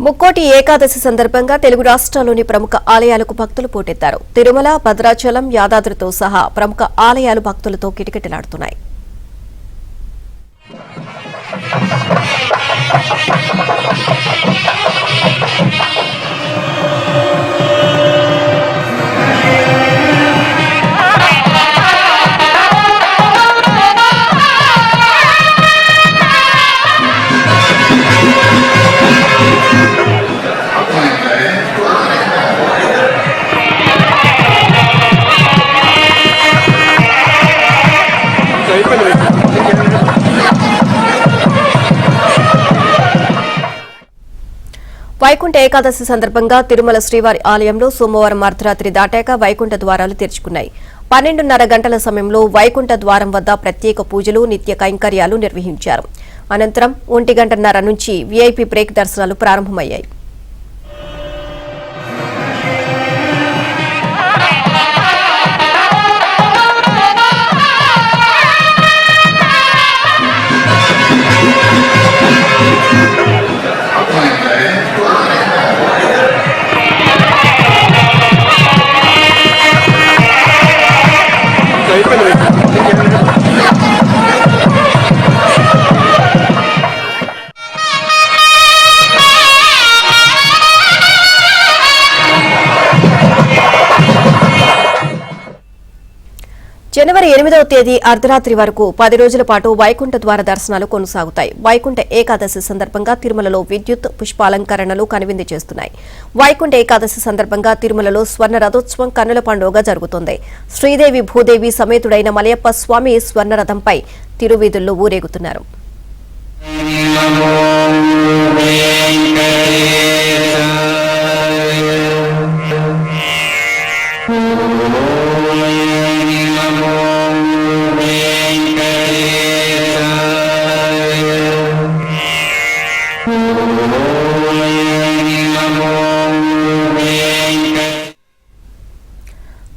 ముక్కోటి ఏకాదశి సందర్భంగా తెలుగు రాష్ట్రాల్లోని ప్రముఖ ఆలయాలకు భక్తులు పోటెత్తారు. తిరుమల, భద్రాచలం, యాదాద్రితో సహా ప్రముఖ ఆలయాలు భక్తులతో కిటకిటలాడుతున్నాయి. వైకుంఠ ఏకాదశి సందర్భంగా తిరుమల శ్రీవారి ఆలయంలో సోమవారం అర్ధరాత్రి దాటాక వైకుంఠ ద్వారాలు తెరుచుకున్నాయి. 12:30 గంటల సమయంలో వైకుంఠ ద్వారం వద్ద ప్రత్యేక పూజలు, నిత్య కైంకర్యాలు నిర్వహించారు. అనంతరం 1:30 నుంచి వీఐపీ బ్రేక్ దర్శనాలు ప్రారంభమయ్యాయి. జనవరి 8వ తేదీ అర్ధరాత్రి వరకు 10 రోజుల పాటు వైకుంఠ ద్వార దర్శనాలు కొనసాగుతాయి. వైకుంఠ ఏకాదశి సందర్భంగా తిరుమలలో విద్యుత్, పుష్పాలంకరణలు కనువిందు చేస్తున్నాయి. వైకుంఠ ఏకాదశి సందర్భంగా తిరుమలలో స్వర్ణ రథోత్సవం కన్నుల పండుగ జరుగుతోంది. శ్రీదేవి భూదేవి సమేతుడైన మలయప్ప స్వామి స్వర్ణరథంపై తిరువీధుల్లో ఊరేగుతున్నారు.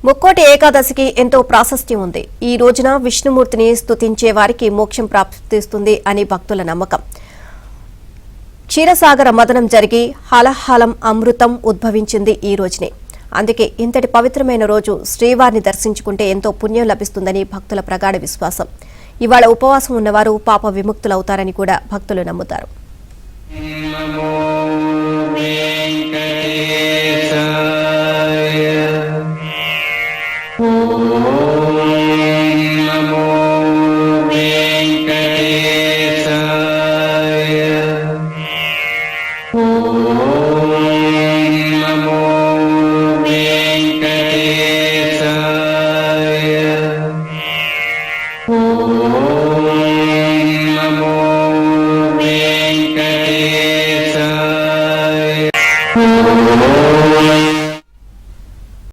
ముక్కోటి ఏకాదశికి ఎంతో ప్రాశస్త్యం ఉంది. ఈ రోజున విష్ణుమూర్తిని స్తుతించే వారికి మోక్షం ప్రాప్తిస్తుంది అని భక్తుల నమ్మకం. క్షీరసాగర మదనం జరిగి హలహలం అమృతం ఉద్భవించింది ఈ రోజునే. అందుకే ఇంతటి పవిత్రమైన రోజు శ్రీవారిని దర్శించుకుంటే ఎంతో పుణ్యం లభిస్తుందని భక్తుల ప్రగాఢ విశ్వాసం. ఇవాళ ఉపవాసం ఉన్నవారు పాప విముక్తులవుతారని కూడా భక్తులు నమ్ముతారు. Oh